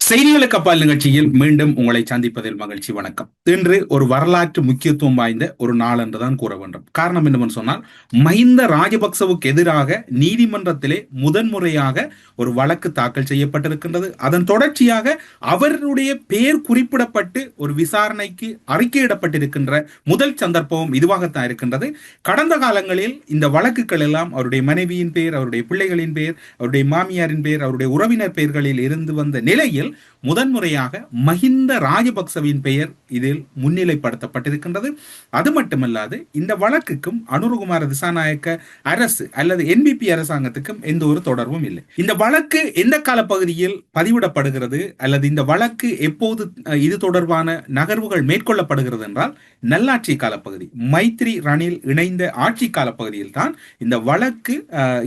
செய்திகளுக்கு அப்பால் நிகழ்ச்சியில் மீண்டும் உங்களை சந்திப்பதில் மகிழ்ச்சி. வணக்கம். இன்று ஒரு வரலாற்று முக்கியத்துவம் வாய்ந்த ஒரு நாள் என்றுதான் கூற வேண்டும். காரணம் என்னவென்று சொன்னால், மஹிந்த ராஜபக்சவுக்கு எதிராக நீதிமன்றத்திலே முதன்முறையாக ஒரு வழக்கு தாக்கல் செய்யப்பட்டிருக்கின்றது. அதன் தொடர்ச்சியாக அவருடைய பெயர் குறிப்பிடப்பட்டு ஒரு விசாரணைக்கு அறிக்கையிடப்பட்டிருக்கின்ற முதல் சந்தர்ப்பமும் இதுவாகத்தான் இருக்கின்றது. கடந்த காலங்களில் இந்த வழக்குகள் எல்லாம் அவருடைய மனைவியின் பெயர், அவருடைய பிள்ளைகளின் பெயர், அவருடைய மாமியாரின் பெயர், அவருடைய உறவினர் பெயர்களில் இருந்து வந்த நிலையில் முதன்முறையாக மஹிந்த ராஜபக்சவின் பெயர் இதில் முன்னிலைப்படுத்தப்பட்டிருக்கின்றது. அது மட்டுமல்லாது இந்த வழக்குக்கும் அனுரகுமார திசாநாயக்க அரசு அல்லது என்பிபி அரசாங்கத்துக்கும் எந்த ஒரு தொடர்பும் இல்லை. இந்த வழக்கு எந்த கால பகுதியில் பதிவிடப்படுகிறது அல்லது இந்த வழக்கு எப்போது இது தொடர்பான நகர்வுகள் மேற்கொள்ளப்படுகிறது என்றால், நல்லாட்சி காலப்பகுதி, மைத்ரி ரணில் இணைந்த ஆட்சி காலப்பகுதியில் தான் இந்த வழக்கு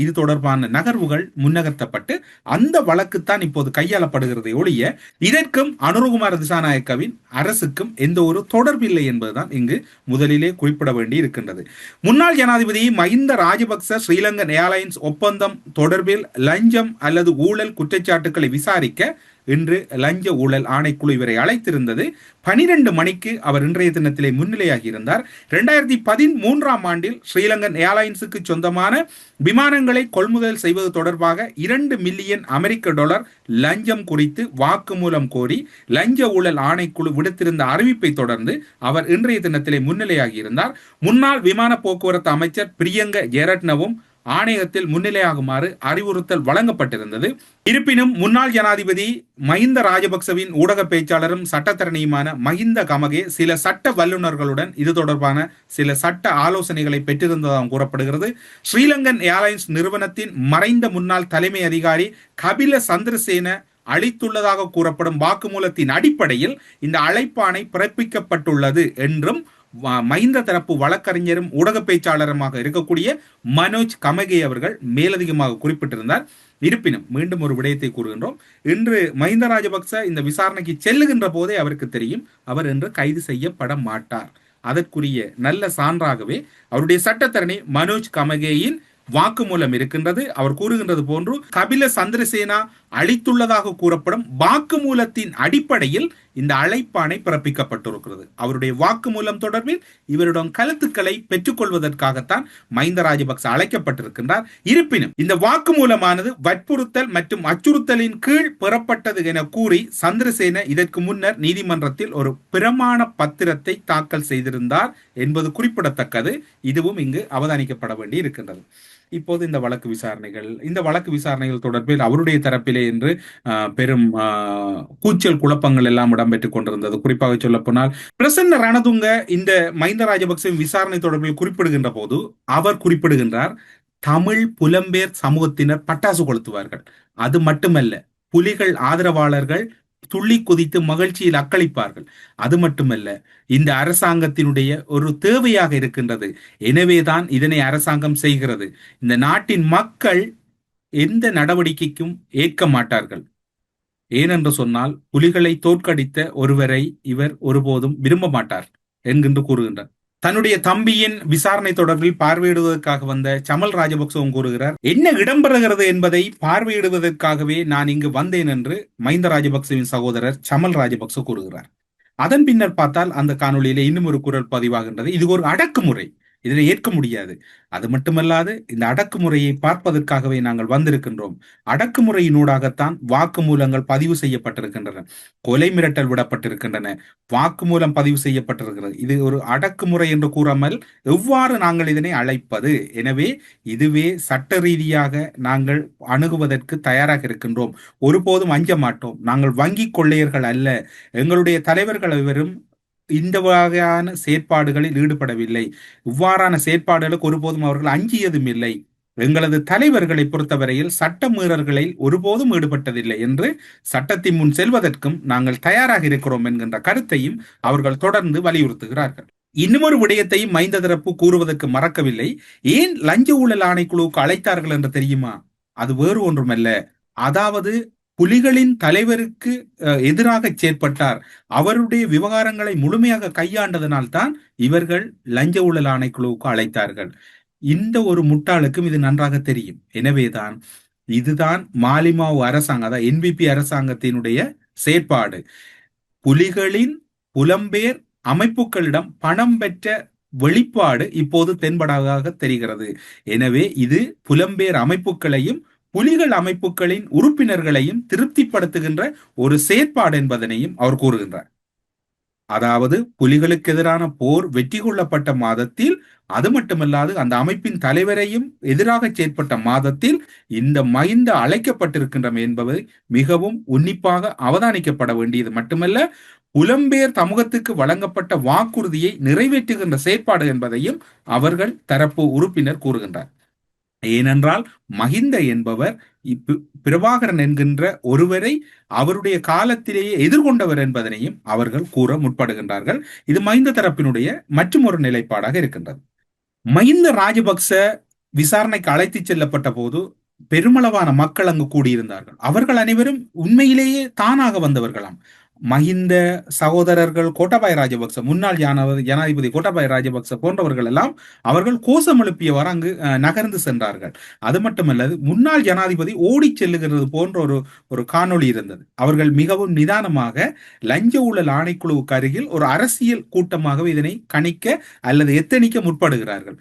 இது தொடர்பான நகர்வுகள் முன்னகர்த்தப்பட்டு அந்த வழக்குத்தான் இப்போது கையாளப்படுகிறது ஒழிய இதற்கும் அனுரகுமார திசாநாயக்கவின் அரசுக்கும் எந்த ஒரு தொடர்பில்லை என்பதுதான் இங்கு முதலிலே குறிப்பிட வேண்டி இருக்கின்றது. முன்னாள் ஜனாதிபதி மஹிந்த ராஜபக்ச ஸ்ரீலங்கன் ஏர்லைன்ஸ் ஒப்பந்தம் தொடர்பில் லஞ்சம் அல்லது ஊழல் குற்றச்சாட்டுக்களை விசாரிக்க இன்று லஞ்ச ஊழல் ஆணைக்குழு இவரை அழைத்திருந்தது. 12 மணிக்கு அவர் இன்றைய தினத்திலே முன்னிலையாகி இருந்தார். 2013 ஆண்டில் ஸ்ரீலங்கன் ஏர்லைன்ஸுக்கு சொந்தமான விமானங்களை கொள்முதல் செய்வது தொடர்பாக 2 மில்லியன் அமெரிக்க டாலர் லஞ்சம் குறித்து வாக்குமூலம் கோரி லஞ்ச ஊழல் ஆணைக்குழு விடுத்திருந்த அறிவிப்பை தொடர்ந்து அவர் இன்றைய தினத்திலே முன்னிலையாகி இருந்தார். முன்னாள் விமான போக்குவரத்து அமைச்சர் பிரியங்க ஜெரட்னவும் ஆணையத்தில் முன்னிலையாகுமாறு அறிவுறுத்தல் வழங்கப்பட்டிருந்தது. இருப்பினும் முன்னாள் ஜனாதிபதி மஹிந்த ராஜபக்சவின் ஊடக பேச்சாளரும் சட்டத்தரணியுமான மஹிந்த கமகே சில சட்ட வல்லுநர்களுடன் இது தொடர்பான சில சட்ட ஆலோசனைகளை பெற்றிருந்ததாக கூறப்படுகிறது. ஸ்ரீலங்கன் ஏர்லைன்ஸ் நிறுவனத்தின் மறைந்த முன்னாள் தலைமை அதிகாரி கபில சந்திரசேன அளித்துள்ளதாக கூறப்படும் வாக்குமூலத்தின் அடிப்படையில் இந்த அழைப்பாணை பிறப்பிக்கப்பட்டுள்ளது என்றும் மஹிந்த தரப்பு வழக்கறிஞரும் ஊடக பேச்சாளருமாக இருக்கக்கூடிய மனோஜ் கமகே அவர்கள் மேலதிகமாக குறிப்பிட்டிருந்தார். இருப்பினும் மீண்டும் ஒரு விடயத்தை கூறுகின்றோம். இன்று மஹிந்த ராஜபக்ச இந்த விசாரணைக்கு செல்லுகின்ற போதே அவருக்கு தெரியும் அவர் இன்று கைது செய்யப்பட மாட்டார். அதற்குரிய நல்ல சான்றாகவே அவருடைய சட்டத்தரணி மனோஜ் கமகேயின் வாக்குமூலம் இருக்கின்றது. அவர் கூறுகின்றது போன்று கபில சந்திரசேனா அளித்துள்ளதாக கூறப்படும் வாக்குமூலத்தின் அடிப்படையில் இந்த அழைப்பாணை பிறப்பிக்கப்பட்டிருக்கிறது. அவருடைய வாக்குமூலம் தொடர்பில் இவரிடம் கருத்துக்களை பெற்றுக்கொள்வதற்காகத்தான் மஹிந்த ராஜபக்ச அழைக்கப்பட்டிருக்கின்றார். இருப்பினும் இந்த வாக்குமூலமானது வற்புறுத்தல் மற்றும் அச்சுறுத்தலின் கீழ் பெறப்பட்டது என கூறி சந்திரசேன இதற்கு முன்னர் நீதிமன்றத்தில் ஒரு பிரமாண பத்திரத்தை தாக்கல் செய்திருந்தார் என்பது குறிப்பிடத்தக்கது. இதுவும் இங்கு அவதானிக்கப்பட வேண்டி இருக்கின்றது. இப்போது இந்த வழக்கு விசாரணைகள் தொடர்பில் அவருடைய தரப்பிலே என்று பெரும் கூச்சல் குழப்பங்கள் எல்லாம் இடம்பெற்றுக் கொண்டிருந்தது. குறிப்பாக சொல்ல போனால் பிரசன்ன ரணதுங்க இந்த மஹிந்த ராஜபக்சவின் விசாரணை தொடர்பில் குறிப்பிடுகின்ற போது அவர் குறிப்பிடுகின்றார், தமிழ் புலம்பெயர் சமூகத்தினர் பட்டாசு கொளுத்துவார்கள், அது மட்டுமல்ல புலிகள் ஆதரவாளர்கள் துள்ளி குதித்து மகிழ்ச்சியில் அக்களிப்பார்கள், அது மட்டுமல்ல இந்த அரசாங்கத்தினுடைய ஒரு தேவையாக இருக்கின்றது, எனவேதான் இதனை அரசாங்கம் செய்கிறது, இந்த நாட்டின் மக்கள் எந்த நடவடிக்கைக்கும் ஏற்க மாட்டார்கள், ஏனென்று சொன்னால் புலிகளை தோற்கடித்த ஒருவரை இவர் ஒருபோதும் விரும்ப மாட்டார் என்கின்ற கூறுகின்றார். தன்னுடைய தம்பியின் விசாரணை தொடர்பில் பார்வையிடுவதற்காக வந்த சமல் ராஜபக்சவும் கூறுகிறார், என்ன இடம்பெறுகிறது என்பதை பார்வையிடுவதற்காகவே நான் இங்கு வந்தேன் என்று மஹிந்த ராஜபக்சவின் சகோதரர் சமல் ராஜபக்ச கூறுகிறார். அதன் பின்னர் பார்த்தால் அந்த காணொலியில இன்னும் ஒரு குரல் பதிவாகின்றது. இது ஒரு அடக்குமுறை, இதனை ஏற்க முடியாது. அது மட்டுமல்லாது இந்த அடக்குமுறையை பார்ப்பதற்காகவே நாங்கள் வந்திருக்கின்றோம். அடக்குமுறையினூடாகத்தான் வாக்குமூலங்கள் பதிவு செய்யப்பட்டிருக்கின்றன, கொலை மிரட்டல் விடப்பட்டிருக்கின்றன, வாக்குமூலம் பதிவு செய்யப்பட்டிருக்கிறது. இது ஒரு அடக்குமுறை என்று கூறாமல் எவ்வாறு நாங்கள் இதனை அழைப்பது? எனவே இதுவே சட்ட ரீதியாக நாங்கள் அணுகுவதற்கு தயாராக இருக்கின்றோம். ஒருபோதும் அஞ்ச மாட்டோம். நாங்கள் வங்கி கொள்ளையர்கள் அல்ல. எங்களுடைய தலைவர்கள் எவரும் இந்த வகையான செயற்பாடுகளில் ஈடுபடவில்லை. இவ்வாறான செயற்பாடுகளுக்கு ஒருபோதும் அவர்கள் அஞ்சியதும் இல்லை. எங்களது தலைவர்களை பொறுத்தவரையில் சட்ட மீறல்களில் ஒருபோதும் ஈடுபட்டதில்லை என்று சட்டத்தின் முன் செல்வதற்கும் நாங்கள் தயாராக இருக்கிறோம் என்கின்ற கருத்தையும் அவர்கள் தொடர்ந்து வலியுறுத்துகிறார்கள். இன்னுமொரு விடயத்தையும் மஹிந்த தரப்பு கூறுவதற்கு மறக்கவில்லை. ஏன் லஞ்ச ஊழல் ஆணைக்குழுவுக்கு அழைத்தார்கள் என்று தெரியுமா? அது வேறு ஒன்றுமல்ல, அதாவது புலிகளின் தலைவருக்கு எதிராக செயற்பட்டார், அவருடைய விவகாரங்களை முழுமையாக கையாண்டதனால் தான் இவர்கள் லஞ்ச ஊழல் ஆணைக்குழுவுக்கு அழைத்தார்கள். இந்த ஒரு முட்டாளுக்கும் இது நன்றாக தெரியும். எனவேதான் இதுதான் மாலிமாவு அரசாங்கம், அதாவது என்பிபி அரசாங்கத்தினுடைய செயற்பாடு புலிகளின் புலம்பெயர் அமைப்புகளிடம் பணம் பெற்ற வெளிப்பாடு இப்போது தென்படாதாக தெரிகிறது. எனவே இது புலம்பெயர் அமைப்புகளையும் புலிகள் அமைப்புகளின் உறுப்பினர்களையும் திருப்திப்படுத்துகின்ற ஒரு செயற்பாடு என்பதனையும் அவர் கூறுகின்றார். அதாவது புலிகளுக்கு எதிரான போர் வெற்றி கொள்ளப்பட்ட மாதத்தில், அது மட்டுமல்லாது அந்த அமைப்பின் தலைவரையும் எதிராக செயற்பட்ட மாதத்தில் இந்த மஹிந்த அழைக்கப்பட்டிருக்கின்றன என்பவை மிகவும் உன்னிப்பாக அவதானிக்கப்பட வேண்டியது மட்டுமல்ல, புலம்பெயர் சமூகத்துக்கு வழங்கப்பட்ட வாக்குறுதியை நிறைவேற்றுகின்ற செயற்பாடு என்பதையும் அவர்கள் தரப்பு உறுப்பினர் கூறுகின்றார். ஏனென்றால் மஹிந்த என்பவர் பிரபாகரன் என்கின்ற ஒருவரை அவருடைய காலத்திலேயே எதிர்கொண்டவர் என்பதனையும் அவர்கள் கூற முற்படுகின்றார்கள். இது மஹிந்த தரப்பினுடைய மற்றும் ஒரு நிலைப்பாடாக இருக்கின்றது. மஹிந்த ராஜபக்ச விசாரணைக்கு அழைத்து செல்லப்பட்ட போது பெருமளவான மக்கள் அங்கு கூடியிருந்தார்கள். அவர்கள் அனைவரும் உண்மையிலேயே தானாக வந்தவர்களாம். மஹிந்த சகோதரர்கள் கோட்டாபாய ராஜபக்ச, முன்னாள் ஜனாதிபதி கோட்டாபாய ராஜபக்ச போன்றவர்கள் எல்லாம் அவர்கள் கோஷம் எழுப்பியவாறு அங்கு நகர்ந்து சென்றார்கள். அது மட்டுமல்லது முன்னாள் ஜனாதிபதி ஓடி செல்லுகிறது போன்ற ஒரு காணொளி இருந்தது. அவர்கள் மிகவும் நிதானமாக லஞ்ச ஊழல் ஆணைக்குழுவுக்கு அருகில் ஒரு அரசியல் கூட்டமாகவே இதனை கணிக்க அல்லது எத்தனிக்க முற்படுகிறார்கள்.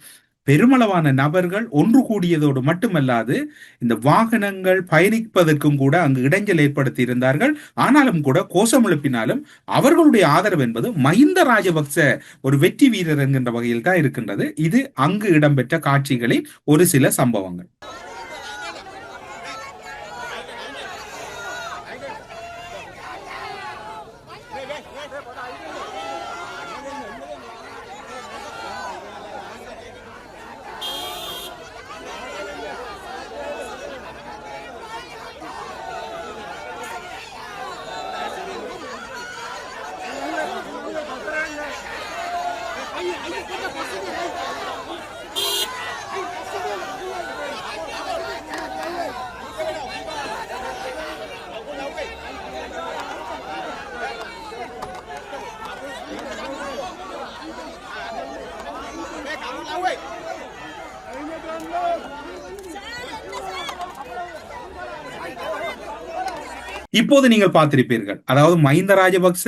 பெருமளவான நபர்கள் ஒன்று கூடியதோடு மட்டுமல்லாது இந்த வாகனங்கள் பயணிப்பதற்கும் கூட அங்கு இடைஞ்சல் ஏற்படுத்தி இருந்தார்கள். ஆனாலும் கூட கோஷம் எழுப்பினாலும் அவர்களுடைய ஆதரவு என்பது மஹிந்த ராஜபக்ச ஒரு வெற்றி வீரர் என்கின்ற வகையில் தான் இருக்கின்றது. இது அங்கு இடம்பெற்ற காட்சிகளில் ஒரு சில சம்பவங்கள். இப்போது நீங்கள் பார்த்திருப்பீர்கள், அதாவது மஹிந்த ராஜபக்ச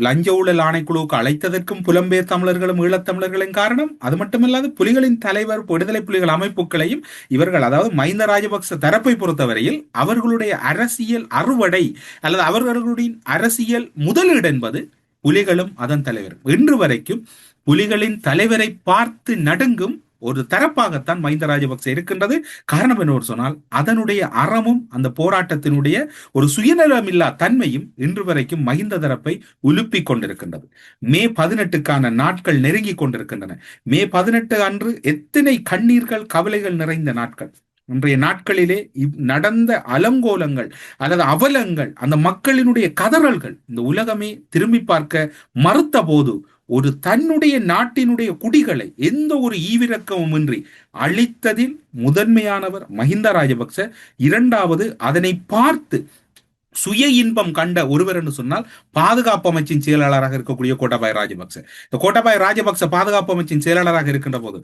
லஞ்ச ஊழல் ஆணைக்குழுவுக்கு அழைத்ததற்கும் புலம்பெயர் தமிழர்களும் ஈழத்தமிழர்களின் காரணம். அது மட்டுமல்லாது புலிகளின் தலைவர் விடுதலை புலிகள் அமைப்புகளையும் இவர்கள், அதாவது மஹிந்த ராஜபக்ச தரப்பை பொறுத்தவரையில் அவர்களுடைய அரசியல் அறுவடை அல்லது அவர்களுடைய அரசியல் முதலீடு என்பது புலிகளும் அதன் தலைவரும். இன்று வரைக்கும் புலிகளின் தலைவரை பார்த்து நடுங்கும் ஒரு தரப்பாகத்தான் மஹிந்த ராஜபக்ச இருக்கின்றது. காரணம் என்னவென்று சொன்னால் அதனுடைய அறமும் அந்த போராட்டத்தினுடைய ஒரு சுயநலமில்லா தன்மையும் இன்று வரைக்கும் மஹிந்த தரப்பை உலுப்பிக் கொண்டிருக்கின்றது. மே 18க்கான நாட்கள் நெருங்கி கொண்டிருக்கின்றன. மே 18 அன்று எத்தனை கண்ணீர்கள் கவலைகள் நிறைந்த நாட்கள். இன்றைய நாட்களிலே நடந்த அலங்கோலங்கள் அல்லது அவலங்கள், அந்த மக்களினுடைய கதறல்கள் இந்த உலகமே திரும்பி பார்க்க மறுத்த போது ஒரு தன்னுடைய நாட்டினுடைய குடிகளை எந்த ஒரு ஈவிரக்கமும் இன்றி அழித்ததில் முதன்மையானவர் மஹிந்த ராஜபக்ச. இரண்டாவது, அதனை பார்த்து சுய இன்பம் கண்ட ஒருவர் என்று சொன்னால் பாதுகாப்பு அமைச்சின் செயலாளராக இருக்கக்கூடிய கோட்டாபாய ராஜபக்ச. இந்த கோட்டாபாய ராஜபக்ச பாதுகாப்பு அமைச்சின் செயலாளராக இருக்கின்ற போது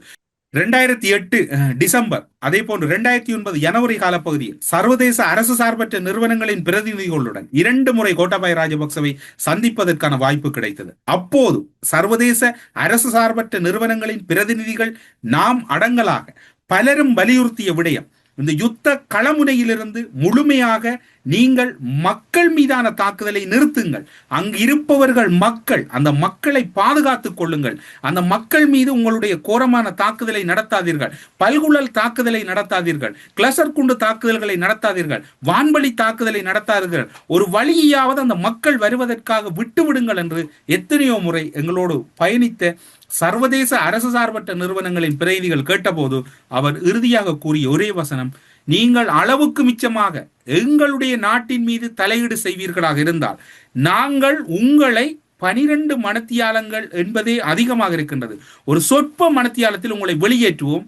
2008 டிசம்பர், அதே போன்று 2009 ஜனவரி காலப்பகுதியில் சர்வதேச அரசு சார்பற்ற நிறுவனங்களின் பிரதிநிதிகளுடன் 2 முறை கோட்டாபாய ராஜபக்சவை சந்திப்பதற்கான வாய்ப்பு கிடைத்தது. அப்போது சர்வதேச அரசு சார்பற்ற நிறுவனங்களின் பிரதிநிதிகள் நாம் அடங்கலாக பலரும் வலியுறுத்திய விடயம், இந்த யுத்த களமுனையிலிருந்து முழுமையாக நீங்கள் மக்கள் மீதான தாக்குதலை நிறுத்துங்கள், அங்கு இருப்பவர்கள் மக்கள், அந்த மக்களை பாதுகாத்துக் கொள்ளுங்கள், அந்த மக்கள் மீது உங்களுடைய கோரமான தாக்குதலை நடத்தாதீர்கள், பல்குழல் தாக்குதலை நடத்தாதீர்கள், கிளஸ்டர் குண்டு தாக்குதல்களை நடத்தாதீர்கள், வான்வழி தாக்குதலை நடத்தாதீர்கள், ஒரு வழியாவது அந்த மக்கள் வருவதற்காக விட்டுவிடுங்கள் என்று எத்தனையோ முறை எங்களோடு பயணித்த சர்வதேச அரசு சார்பற்ற நிறுவனங்களின் பிரதிநிதிகள் கேட்டபோது அவர் இறுதியாக கூறிய ஒரே வசனம், நீங்கள் அளவுக்கு மிச்சமாக எங்களுடைய நாட்டின் மீது தலையீடு செய்வீர்களாக இருந்தால் நாங்கள் உங்களை 12 மணித்தியாலங்கள் என்பதே அதிகமாக இருக்கின்றது, ஒரு சொற்ப மணித்தியாலத்தில் உங்களை வெளியேற்றுவோம்.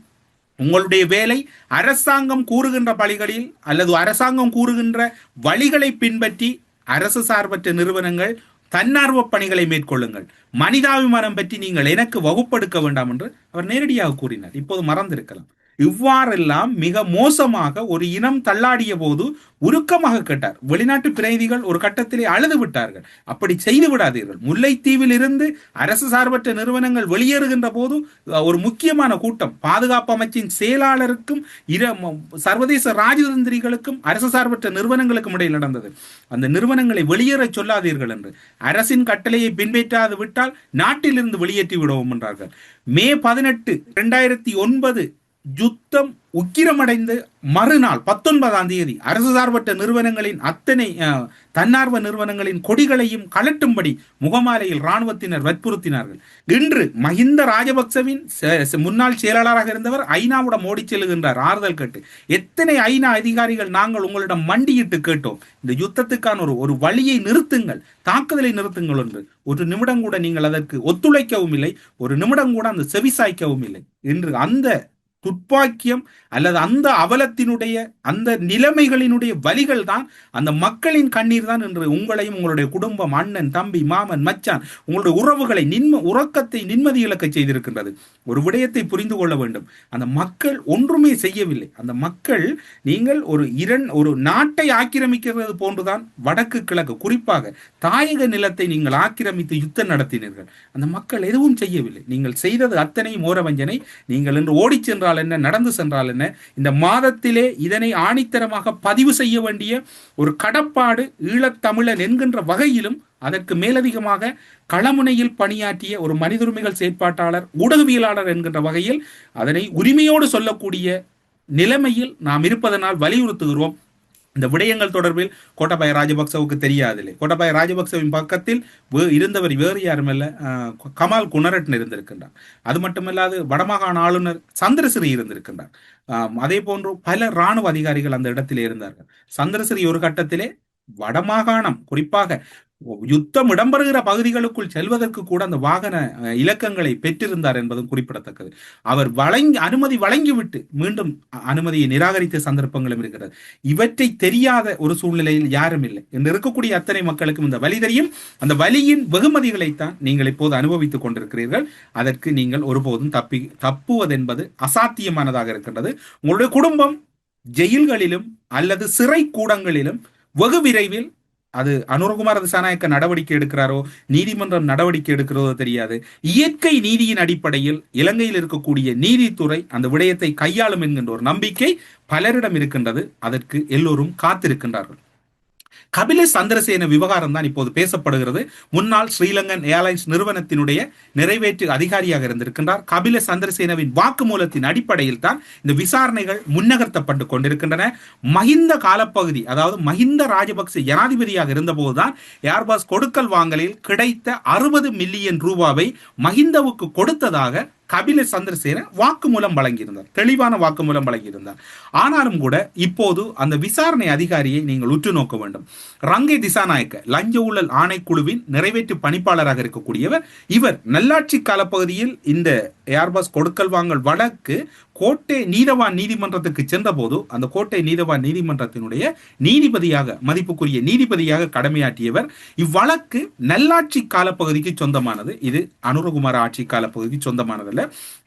உங்களுடைய வேலை அரசாங்கம் கூறுகின்ற பணிகளில் அல்லது அரசாங்கம் கூறுகின்ற வழிகளை பின்பற்றி அரசு சார்பற்ற நிறுவனங்கள் தன்னார்வ பணிகளை மேற்கொள்ளுங்கள், மனிதாபிமானம் பற்றி நீங்கள் எனக்கு வகுப்படுத்த வேண்டாம் என்று அவர் நேரடியாக கூறினார். இப்போது மறந்திருக்கலாம். இவ்வாறெல்லாம் மிக மோசமாக ஒரு இனம் தள்ளாடிய போது உருக்கமாக கேட்டார். வெளிநாட்டு பிரதிநிதிகள் ஒரு கட்டத்திலே அழுது விட்டார்கள். அப்படி செய்து விடாதீர்கள். முல்லைத்தீவில் இருந்து அரசு சார்பற்ற நிறுவனங்கள் வெளியேறுகின்ற போது ஒரு முக்கியமான கூட்டம் பாதுகாப்பு அமைச்சின் செயலாளருக்கும் சர்வதேச ராஜதந்திரிகளுக்கும் அரசு சார்பற்ற நிறுவனங்களுக்கும் இடையில் நடந்தது. அந்த நிறுவனங்களை வெளியேற சொல்லாதீர்கள் என்று, அரசின் கட்டளையை பின்பற்றாது விட்டால் நாட்டிலிருந்து வெளியேற்றி விடுவோம் என்றார்கள். மே 18, 2009 யுத்தம் உக்கிரமடைந்து மறுநாள் 19ஆம் தேதி அரசு சார்பற்ற நிறுவனங்களின் அத்தனை தன்னார்வ நிறுவனங்களின் கொடிகளையும் கலட்டும்படி முகமாலையில் இராணுவத்தினர் வற்புறுத்தினார்கள். இன்று மஹிந்த ராஜபக்சவின் முன்னாள் செயலாளராக இருந்தவர் ஐநாவிடம் ஓடி செல்லுகின்றார் ஆறுதல் கேட்டு. எத்தனை ஐநா அதிகாரிகள் நாங்கள் உங்களிடம் மண்டியிட்டு கேட்டோம், இந்த யுத்தத்துக்கான ஒரு வழியை நிறுத்துங்கள், தாக்குதலை நிறுத்துங்கள் என்று. ஒரு நிமிடம் கூட நீங்கள் அதற்கு ஒத்துழைக்கவும் இல்லை, ஒரு நிமிடம் கூட அந்த செவிசாய்க்கவும் இல்லை. இன்று அந்த துப்பாக்கியம் அல்லது அந்த அவலத்தினுடைய அந்த நிலைமைகளினுடைய வலிகள் தான், அந்த மக்களின் கண்ணீர் தான் என்று உங்களையும் உங்களுடைய குடும்பம், அண்ணன், தம்பி, மாமன், மச்சான், உங்களுடைய உறவுகளை உறக்கத்தை நிம்மதி இழக்க செய்திருக்கின்றது. ஒரு விடயத்தை புரிந்து கொள்ள வேண்டும். அந்த மக்கள் ஒன்றுமே செய்யவில்லை. அந்த மக்கள், நீங்கள் ஒரு நாட்டை ஆக்கிரமிக்கிறது போன்றுதான் வடக்கு கிழக்கு, குறிப்பாக தாயக நிலத்தை நீங்கள் ஆக்கிரமித்து யுத்தம் நடத்தினீர்கள். அந்த மக்கள் எதுவும் செய்யவில்லை. நீங்கள் செய்தது அத்தனையும் ஓரவஞ்சனை. நீங்கள் என்று ஓடி சென்றால் என்ன, நடந்து சென்றால் என்ன, இந்த மாதத்திலே இதனை ஆணித்தரமாக பதிவு செய்ய வேண்டிய ஒரு கடப்பாடு ஈழத்தமிழன் என்கின்ற வகையிலும், அதற்கு மேலதிகமாக களமுனையில் பணியாற்றிய ஒரு மனிதுரிமைகள் செயற்பாட்டாளர், ஊடகவியலாளர் என்கின்ற வகையில் அதனை உரிமையோடு சொல்லக்கூடிய நிலைமையில் நாம் இருப்பதனால் வலியுறுத்துகிறோம். இந்த விடயங்கள் தொடர்பில் கோட்டாபய ராஜபக்சவுக்கு தெரியாதில்லை. கோட்டாபய ராஜபக்சவின் பக்கத்தில் இருந்தவர் வேறு யாரும் இல்ல, கமால் குணரட்ன இருந்திருக்கின்றார். அது மட்டுமல்லாது வடமாகாண ஆளுநர் சந்திரசிறி இருந்திருக்கின்றார். அதே போன்று பல இராணுவ அதிகாரிகள் அந்த இடத்திலே இருந்தார்கள். சந்திரசிறி ஒரு கட்டத்திலே வடமாகாணம், குறிப்பாக யுத்தம் இடம்பெறுகிற பகுதிகளுக்குள் செல்வதற்கு கூட அந்த வாகன இலக்கங்களை பெற்றிருந்தார் என்பதும் குறிப்பிடத்தக்கது. அவர் அனுமதி வழங்கிவிட்டு மீண்டும் அனுமதியை நிராகரித்த சந்தர்ப்பங்களும் இருக்கிறது. இவற்றை தெரியாத ஒரு சூழ்நிலையில் யாரும் இல்லை என்று இருக்கக்கூடிய அத்தனை மக்களுக்கும் இந்த வலி தெரியும். அந்த வலியின் வெகுமதிகளைத்தான் நீங்கள் இப்போது அனுபவித்துக் கொண்டிருக்கிறீர்கள். அதற்கு நீங்கள் ஒருபோதும் தப்புவதென்பது அசாத்தியமானதாக இருக்கின்றது. உங்களுடைய குடும்பம் ஜெயில்களிலும் அல்லது சிறை கூடங்களிலும் வெகு விரைவில், அது அனுரகுமார திசாநாயக்க நடவடிக்கை எடுக்கிறாரோ நீதிமன்றம் நடவடிக்கை எடுக்கிறதோ தெரியாது, இயற்கை நீதியின் அடிப்படையில் இலங்கையில் இருக்கக்கூடிய நீதித்துறை அந்த விடயத்தை கையாளும் என்கின்ற ஒரு நம்பிக்கை பலரிடம் இருக்கின்றது. அதற்கு எல்லோரும் காத்திருக்கின்றார்கள். கபில சந்திரசேன விவகாரம் தான் இப்போது பேசப்படுகிறது. முன்னாள் ஸ்ரீலங்கன் ஏர்லைன்ஸ் நிறுவனத்தினுடைய நிறைவேற்று அதிகாரியாக இருந்திருக்கின்றார். கபில சந்திரசேனவின் வாக்குமூலத்தின் அடிப்படையில் தான் இந்த விசாரணைகள் முன்னகர்த்தப்பட்டு கொண்டிருக்கின்றன. மஹிந்த காலப்பகுதி, அதாவது மஹிந்த ராஜபக்ச ஜனாதிபதியாக இருந்தபோதுதான் ஏர்பஸ் கொடுக்கல் வாங்கலில் கிடைத்த 60 மில்லியன் ரூபாவை மஹிந்தவுக்கு கொடுத்ததாக கபில சந்திரசேன வாக்குமூலம் வழங்கியிருந்தார், தெளிவான வாக்குமூலம் வழங்கியிருந்தார். ஆனாலும் கூட இப்போது அந்த விசாரணை அதிகாரியை நீங்கள் உற்று நோக்க வேண்டும். ரங்கே திசாநாயக்க லஞ்ச ஊழல் ஆணைக்குழுவின் நிறைவேற்று பணிப்பாளராக இருக்கக்கூடியவர். இவர் நல்லாட்சி காலப்பகுதியில் இந்த ஏர்பஸ் கொடுக்கல் வாங்கல் வழக்கு கோட்டை நீதவான் நீதிமன்றத்துக்கு சென்ற போது அந்த கோட்டை நீதவான் நீதிமன்றத்தினுடைய நீதிபதியாக, மதிப்புக்குரிய நீதிபதியாக கடமையாற்றியவர். இவ்வழக்கு நல்லாட்சி காலப்பகுதிக்கு சொந்தமானது. இது அனுரகுமார ஆட்சி காலப்பகுதிக்கு சொந்தமானதல்ல.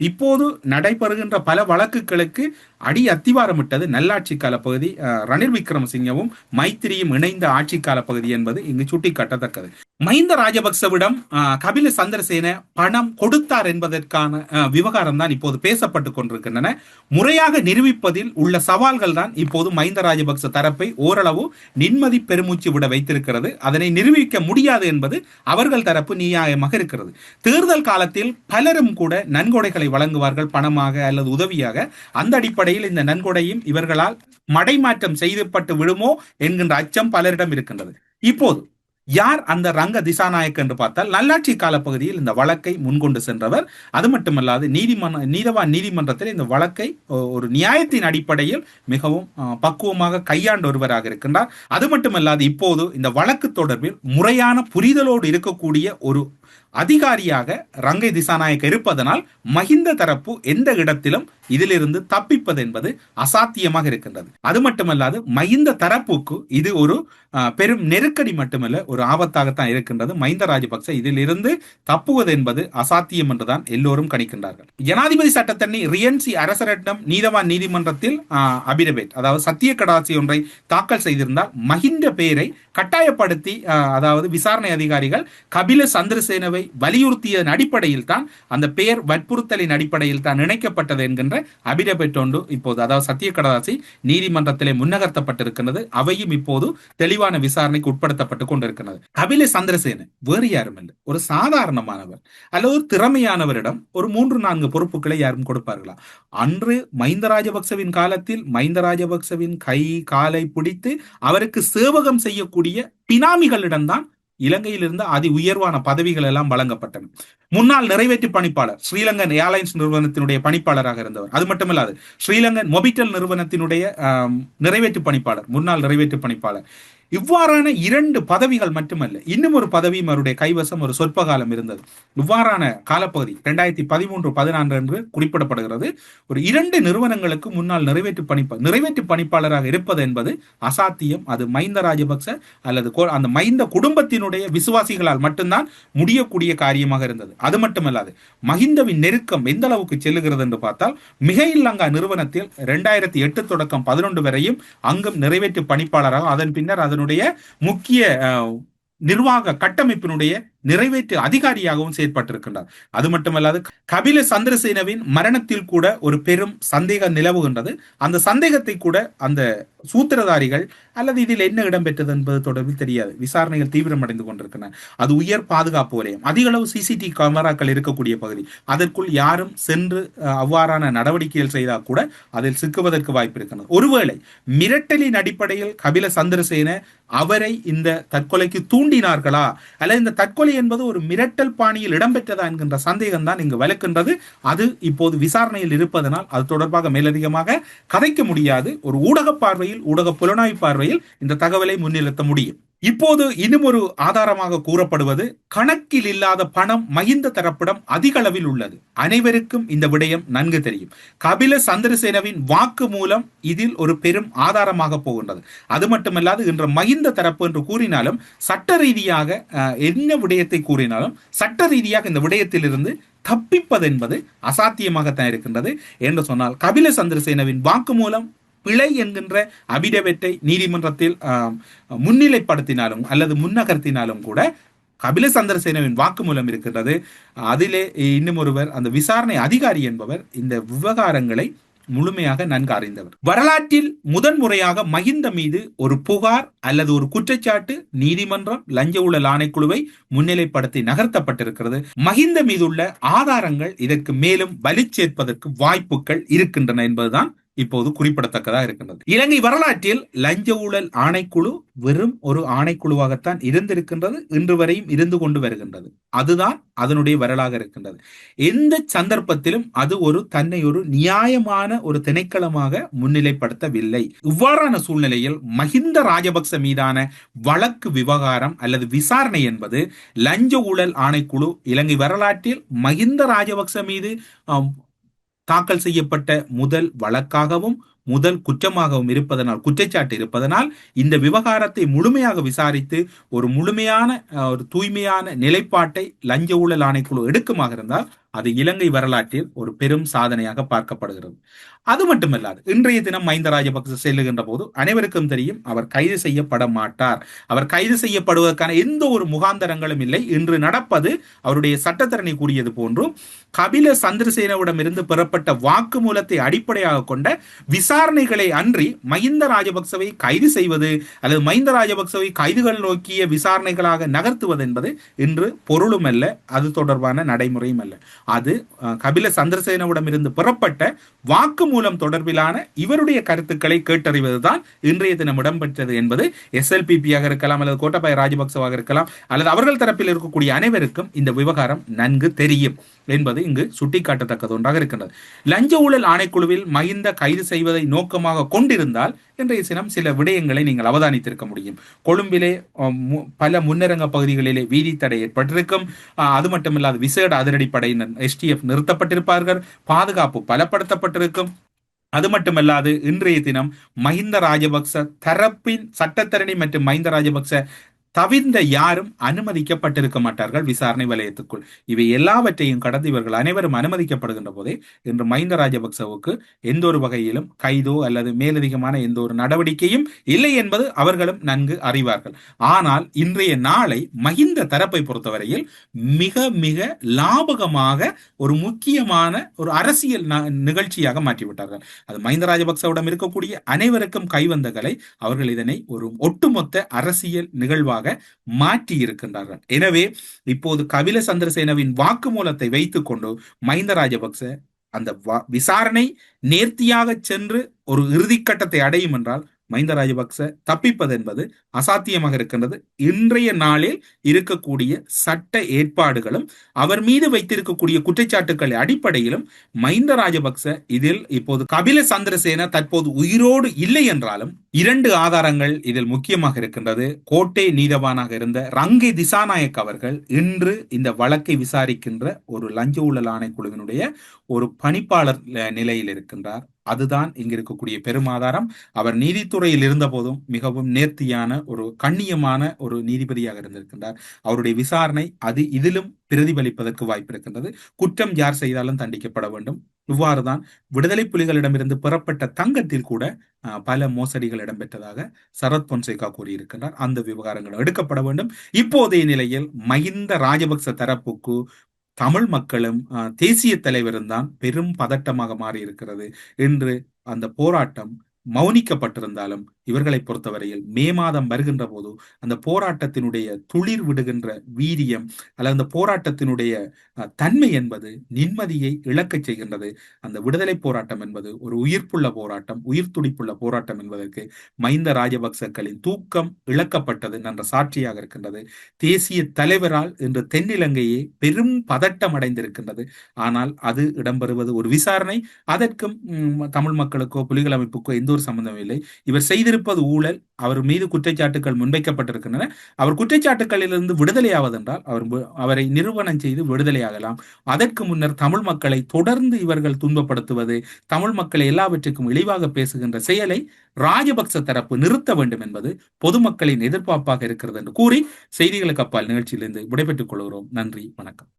இப்போது நடைபெறுகின்ற பல வழக்குகளுக்கு அடி அத்திவாரமிட்டது நல்லாட்சி காலப்பகுதி. ரணில் விக்ரமசிங்கவும் மைத்திரியும் இணைந்த ஆட்சி காலப்பகுதி என்பது இங்கு சுட்டிக்காட்டத்தக்கது. மஹிந்த ராஜபக்சவிடம் கபில சந்திரசேன பணம் கொடுத்தார் என்பதற்கான விவகாரம் தான் இப்போது பேசப்பட்டுக் கொண்டிருக்கின்றன. முறையாக நிரூபிப்பதில் உள்ள சவால்கள் தான் இப்போது மஹிந்த ராஜபக்ச தரப்பை ஓரளவு நிம்மதி பெருமூச்சு விட வைத்திருக்கிறது. அதனை நிரூபிக்க முடியாது என்பது அவர்கள் தரப்பு நியாயமாக இருக்கிறது. தேர்தல் காலத்தில் பலரும் கூட நன்கொடைகளை வழங்குவார்கள், பணமாக அல்லது உதவியாக. அந்த அடிப்படையில் இந்த நன்கொடையும் இவர்களால் மடைமாற்றம் செய்யப்பட்டு விடுமோ என்கின்ற அச்சம் பலரிடம் இருக்கின்றது. இப்போது யார் அந்த ரங்க திசாநாயக் என்று பார்த்தால், நல்லாட்சி காலப்பகுதியில் இந்த வழக்கை முன்கொண்டு சென்றவர். அது மட்டுமல்லாது நீதவான் நீதிமன்றத்தில் இந்த வழக்கை ஒரு நியாயத்தின் அடிப்படையில் மிகவும் பக்குவமாக கையாண்ட ஒருவராக இருக்கின்றார். அது மட்டுமல்லாது இப்போது இந்த வழக்கு தொடர்பில் முறையான புரிதலோடு இருக்கக்கூடிய ஒரு அதிகாரியாக ரங்கை திசாநாயக்க இருப்பதனால் மஹிந்த தரப்பு எந்த இடத்திலும் இதிலிருந்து தப்பிப்பது என்பது அசாத்தியமாக இருக்கின்றது. அது மட்டுமல்லாது மஹிந்த தரப்புக்கு இது ஒரு பெரும் நெருக்கடி மட்டுமல்ல, ஒரு ஆபத்தாகத்தான் இருக்கின்றது. மஹிந்த ராஜபக்ச இதில் இருந்து தப்புவது என்பது அசாத்தியம் என்றுதான் எல்லோரும் கணிக்கின்றார்கள். ஜனாதிபதி சட்டத்தண்ணி ரியன்சி அரசரட்னம் நீதவான் நீதிமன்றத்தில் அபிடவேட், அதாவது சத்திய கடாசி ஒன்றை தாக்கல் செய்திருந்தால் மஹிந்த பெயரை கட்டாயப்படுத்தி, அதாவது விசாரணை அதிகாரிகள் கபில சந்திரசேனவை வலியுறுத்தியதன் அடிப்படையில் தான் அந்த பெயர் வற்புறுத்தலின் அடிப்படையில் தான் இணைக்கப்பட்டது என்கின்ற அபிடவேட் ஒன்று இப்போது, அதாவது சத்திய கடதாசி நீதிமன்றத்திலே முன்னகர்த்தப்பட்டிருக்கிறது. அவையும் இப்போது தெளிவான விசாரணைக்கு உட்படுத்தப்பட்டுக் கொண்டிருக்கிறது. கபில சந்திரசேன வேறு யாரும் இல்லை, ஒரு சாதாரணமானவர் அல்லது ஒரு திறமையானவரிடம் ஒரு 3-4 பொறுப்புகளை யாரும் கொடுப்பார்களா? அன்று மஹிந்த ராஜபக்சவின் காலத்தில் மஹிந்த ராஜபக்சவின் கை காலை பிடித்து அவருக்கு சேவகம் செய்யக்கூடிய பினாமிகளிடம்தான் இலங்கையில் இருந்த அதி உயர்வான பதவிகள் எல்லாம் வழங்கப்பட்டன. முன்னாள் நிறைவேற்று பணிப்பாளர் ஸ்ரீலங்கன் ஏர்லைன்ஸ் நிறுவனத்தினுடைய பணிப்பாளராக இருந்தவர், அது மட்டுமல்லாது ஸ்ரீலங்கன் மொபிட்டல் நிறுவனத்தினுடைய நிறைவேற்று பணிப்பாளர், முன்னாள் நிறைவேற்று பணிப்பாளர். இவ்வாறான 2 பதவிகள் மட்டுமல்ல, இன்னும் ஒரு பதவியும் அவருடைய கைவசம் ஒரு சொற்ப காலம் இருந்தது. இவ்வாறான காலப்பகுதி 2013-14 என்று குறிப்பிடப்படுகிறது. ஒரு 2 நிறுவனங்களுக்கு முன்னாள் நிறைவேற்று பணிப்பாளராக இருப்பது என்பது அசாத்தியம். அது மஹிந்த ராஜபக்ச அல்லது அந்த மஹிந்த குடும்பத்தினுடைய விசுவாசிகளால் மட்டும்தான் முடியக்கூடிய காரியமாக இருந்தது. அது மட்டுமல்லாது மஹிந்தவின் நெருக்கம் எந்த அளவுக்கு செல்லுகிறது என்று பார்த்தால், மிகையில்லங்கா நிறுவனத்தில் 2008 தொடக்கம் 11 வரையும் அங்கும் நிறைவேற்று பணிப்பாளராக, அதன் பின்னர் அதனுடைய முக்கிய நிர்வாக கட்டமைப்பினுடைய நிறைவேற்று அதிகாரியாகவும் செயற்பட்டிருக்கின்றார். அது மட்டுமல்லாது கபில சந்திரசேனவின் மரணத்தில் கூட ஒரு பெரும் சந்தேகம் நிலவுகின்றது. அந்த சந்தேகத்தை கூட அந்த சூத்திரதாரிகள் அல்லது இதில் என்ன இடம்பெற்றது என்பது தொடர்பில் தெரியாது. விசாரணைகள் தீவிரமடைந்து கொண்டிருக்கின்றன. அது உயர் பாதுகாப்பு வலயம், அதிக அளவு சிசிடிவி கேமராக்கள் இருக்கக்கூடிய பகுதி. அதற்குள் யாரும் சென்று அவ்வாறான நடவடிக்கைகள் செய்தால் கூட அதில் சிக்குவதற்கு வாய்ப்பு இருக்கிறது. ஒருவேளை மிரட்டலின் அடிப்படையில் கபில சந்திரசேன அவரை இந்த தற்கொலைக்கு தூண்டினார்களா, அல்லது இந்த தற்கொலை என்பது ஒரு மிரட்டல் பாணியில் இடம்பெற்றதா என்கின்ற சந்தேகம் தான் இங்கு வலுக்கின்றது. அது இப்போது விசாரணையில் இருப்பதனால் அது தொடர்பாக மேலதிகமாக கதைக்க முடியாது. ஒரு ஊடக பார்வையில், ஊடக புலனாய்வு பார்வையில் இந்த தகவலை முன்னிறுத்த முடியும். இப்போது இன்னும் ஒரு ஆதாரமாக கூறப்படுவது, கணக்கில் இல்லாத பணம் மஹிந்த தரப்பிடம் அதிக அளவில் உள்ளது. அனைவருக்கும் இந்த விடயம் நன்கு தெரியும். கபில சந்திரசேனவின் வாக்கு மூலம் இதில் ஒரு பெரும் ஆதாரமாக போகின்றது. அது மட்டுமல்லாது இன்று மஹிந்த தரப்பு என்று கூறினாலும், சட்ட ரீதியாக என்ன விடயத்தை கூறினாலும் சட்ட ரீதியாக இந்த விடயத்திலிருந்து தப்பிப்பது என்பது அசாத்தியமாகத்தான் இருக்கின்றது. என்று சொன்னால் கபில சந்திரசேனவின் வாக்கு மூலம் பிழை என்கின்ற அபிடவேட்டை நீதிமன்றத்தில் முன்னிலைப்படுத்தினாலும் அல்லது முன்னகர்த்தினாலும் கூட கபில சந்திரசேனவின் வாக்குமூலம் இருக்கின்றது. அதிலே இன்னும் ஒருவர், அந்த விசாரணை அதிகாரி என்பவர் இந்த விவகாரங்களை முழுமையாக நன்கு அறிந்தவர். வரலாற்றில் முதன்முறையாக மஹிந்த மீது ஒரு புகார் அல்லது ஒரு குற்றச்சாட்டு நீதிமன்றம் லஞ்ச ஊழல் ஆணைக்குழுவை முன்னிலைப்படுத்தி நகர்த்தப்பட்டிருக்கிறது. மஹிந்த மீதுள்ள ஆதாரங்கள் இதற்கு மேலும் வலி சேர்ப்பதற்கு வாய்ப்புகள் இருக்கின்றன என்பதுதான் இப்போது குறிப்பிடத்தக்கதாக இருக்கின்றது. இலங்கை வரலாற்றில் லஞ்ச ஊழல் ஆணைக்குழு வெறும் ஒரு ஆணைக்குழுவாகத்தான் இருந்திருக்கின்றது, இன்று வரையும் இருந்து கொண்டு வருகின்றது. அதுதான் அதனுடைய வரலாக இருக்கின்றது. எந்த சந்தர்ப்பத்திலும் அது தன்னை ஒரு நியாயமான ஒரு திணைக்களமாக முன்னிலைப்படுத்தவில்லை. இவ்வாறான சூழ்நிலையில் மஹிந்த ராஜபக்ச மீதான வழக்கு விவகாரம் அல்லது விசாரணை என்பது லஞ்ச ஊழல் ஆணைக்குழு இலங்கை வரலாற்றில் மஹிந்த ராஜபக்ச மீது தாக்கல் செய்யப்பட்ட முதல் வழக்காகவும் முதல் குற்றமாகவும் இருப்பதனால், குற்றச்சாட்டு இருப்பதனால் இந்த விவகாரத்தை முழுமையாக விசாரித்து ஒரு முழுமையான ஒரு தூய்மையான நிலைப்பாட்டை லஞ்ச ஊழல் ஆணைக்குழு எடுக்குமாக இருந்தால் அது இலங்கை வரலாற்றில் ஒரு பெரும் சாதனையாக பார்க்கப்படுகிறது. அது மட்டுமல்லாது இன்றைய தினம் மஹிந்த ராஜபக்ச செல்லுகின்ற போது அனைவருக்கும் தெரியும், அவர் கைது செய்யப்பட மாட்டார். அவர் கைது செய்யப்படுவதற்கான எந்த ஒரு முகாந்தரங்களும் இல்லை. இன்று நடப்பது அவருடைய சட்டத்தரணி கூறியது போன்று கபில சந்திரசேனவிடம் இருந்து பெறப்பட்ட வாக்குமூலத்தை அடிப்படையாக கொண்ட விசாரணைகளை அன்றி மஹிந்த ராஜபக்சவை கைது செய்வது அல்லது மஹிந்த ராஜபக்சவை கைதுகள் நோக்கிய விசாரணைகளாக நகர்த்துவது என்பது இன்று பொருளும் அல்ல, அது தொடர்பான நடைமுறையும் அல்ல. அது கபில சந்திரசேனவிடம் இருந்து பெறப்பட்ட வாக்கு மூலம் தொடர்பிலான இவருடைய கருத்துக்களை கேட்டறிவதுதான் இன்றைய தினம் இடம்பெற்றது என்பது SLPP-யாக இருக்கலாம் அல்லது கோட்டாபய ராஜபக்சவாக இருக்கலாம் அல்லது அவர்கள் தரப்பில் இருக்கக்கூடிய அனைவருக்கும் இந்த விவகாரம் நன்கு தெரியும் என்பது இங்கு சுட்டிக்காட்டத்தக்கது ஒன்றாக இருக்கின்றது. லஞ்ச ஊழல் ஆணைக்குழுவில் மஹிந்த கைது செய்வதை என்பதை நோக்கமாக கொண்டிருந்தால் இன்றைய தினம் சில விடயங்களை நீங்கள் அவதானித்திருக்க முடியும். கொழும்பிலே பல முன்னரங்க பகுதிகளிலே வீதி தடை ஏற்பட்டிருக்கும். அது மட்டுமில்லாது விசேட அதிரடிப்படையினர் STF நிறுத்தப்பட்டிருப்பார்கள். பாதுகாப்பு பலப்படுத்தப்பட்டிருக்கும். அது மட்டுமல்லாது இன்றைய தினம் மஹிந்த ராஜபக்ச தரப்பின் சட்டத்தரணி மற்றும் மஹிந்த ராஜபக்ச தவிர்ந்த யாரும் அனுமதிக்கப்பட்டிருக்க மாட்டார்கள் விசாரணை வலயத்துக்குள். இவை எல்லாவற்றையும் கடந்து இவர்கள் அனைவரும் அனுமதிக்கப்படுகின்ற போதே இன்று மஹிந்த ராஜபக்சவுக்கு எந்த ஒரு வகையிலும் கைதோ அல்லது மேலதிகமான எந்த ஒரு நடவடிக்கையும் இல்லை என்பது அவர்களும் நன்கு அறிவார்கள். ஆனால் இன்றைய நாளை மஹிந்த தரப்பை பொறுத்தவரையில் மிக மிக லாபகமாக ஒரு முக்கியமான ஒரு அரசியல் நிகழ்ச்சியாக மாற்றிவிட்டார்கள். அது மஹிந்த ராஜபக்சவிடம் இருக்கக்கூடிய அனைவருக்கும் கைவந்தகளை அவர்கள் இதனை ஒரு ஒட்டுமொத்த அரசியல் நிகழ்வாக மாற்றி இருக்கின்றார்கள். எனவே இப்போது கபில சந்திரசேனவின் வாக்குமூலத்தை வைத்துக் கொண்டு மஹிந்த ராஜபக்ச அந்த விசாரணை நேர்த்தியாக சென்று ஒரு இறுதிக்கட்டத்தை அடையும் என்றால் மஹிந்த ராஜபக்ச தப்பிப்பது என்பது அசாத்தியமாக இருக்கின்றது. இன்றைய நாளில் இருக்கக்கூடிய சட்ட ஏற்பாடுகளும் அவர் மீது வைத்திருக்கக்கூடிய குற்றச்சாட்டுக்கள் அடிப்படையிலும் மஹிந்த ராஜபக்ச இதில் இப்போது கபில சந்திரசேன தற்போது உயிரோடு இல்லை என்றாலும் 2 ஆதாரங்கள் இதில் முக்கியமாக இருக்கின்றது. கோட்டை நீதவானாக இருந்த ரங்கே திசாநாயக் அவர்கள் இன்று இந்த வழக்கை விசாரிக்கின்ற ஒரு லஞ்ச ஊழல் ஆணைக்குழுவினுடைய ஒரு பணிப்பாளர் நிலையில் இருக்கின்றார். அதுதான் இங்கு இருக்கக்கூடிய பெருமாதாரம். அவர் நீதித்துறையில் இருந்த போதும் மிகவும் நேர்த்தியான ஒரு கண்ணியமான ஒரு நீதிபதியாக இருந்திருக்கின்றார். அவருடைய விசாரணை அது இதிலும் பிரதிபலிப்பதற்கு வாய்ப்பு இருக்கின்றது. குற்றம் யார் செய்தாலும் தண்டிக்கப்பட வேண்டும். இவ்வாறுதான் விடுதலை புலிகளிடமிருந்து பெறப்பட்ட தங்கத்தில் கூட பல மோசடிகள் இடம்பெற்றதாக சரத் பொன்சேகா கூறியிருக்கின்றார். அந்த விவகாரங்கள் எடுக்கப்பட வேண்டும். இப்போதைய நிலையில் மஹிந்த ராஜபக்ச தரப்புக்கு தமிழ் மக்களும் தேசிய தலைவரும் தான் பெரும் பதட்டமாக மாறி இருக்கிறது. இன்று அந்த போராட்டம் மௌனிக்கப்பட்டிருந்தாலும் இவர்களை பொறுத்தவரையில் மே மாதம் வருகின்ற போது அந்த போராட்டத்தினுடைய துளிர் விடுகின்ற வீரியம் அல்லது அந்த போராட்டத்தினுடைய தன்மை என்பது நிம்மதியை இழக்கச் செய்கின்றது. அந்த விடுதலை போராட்டம் என்பது ஒரு உயிர்ப்புள்ள போராட்டம், உயிர் துடிப்புள்ள போராட்டம் என்பதற்கு மஹிந்த ராஜபக்சக்களின் தூக்கம் இழக்கப்பட்டது என்ற சாட்சியாக இருக்கின்றது. தேசிய தலைவரால் இன்று தென்னிலங்கையே பெரும் பதட்டம் அடைந்திருக்கின்றது. ஆனால் அது இடம்பெறுவது ஒரு விசாரணை. அதற்கும் தமிழ் மக்களுக்கோ புலிகள் அமைப்புக்கோ எந்த ஒரு சம்பந்தம் இல்லை. இவர் செய்திருப்பது ஊழல். அவர் மீது குற்றச்சாட்டுகள் முன்வைக்கப்பட்டிருக்கின்றன. அவர் குற்றச்சாட்டுகளிலிருந்து விடுதலையாவதென்றால் அவரை நிரூபணம் செய்து விடுதலையாகலாம். அதற்கு முன்னர் தமிழ் மக்களை தொடர்ந்து இவர்கள் துன்பப்படுத்துவது, தமிழ் மக்களை எல்லாவற்றுக்கும் இழிவாக பேசுகின்ற செயலை ராஜபக்ச தரப்பு நிறுத்த வேண்டும் என்பது பொதுமக்களின் எதிர்பார்ப்பாக இருக்கிறது என்று கூறி செய்திகளுக்கு அப்பால் நிகழ்ச்சியிலிருந்து விடைபெற்றுக் கொள்கிறோம். நன்றி, வணக்கம்.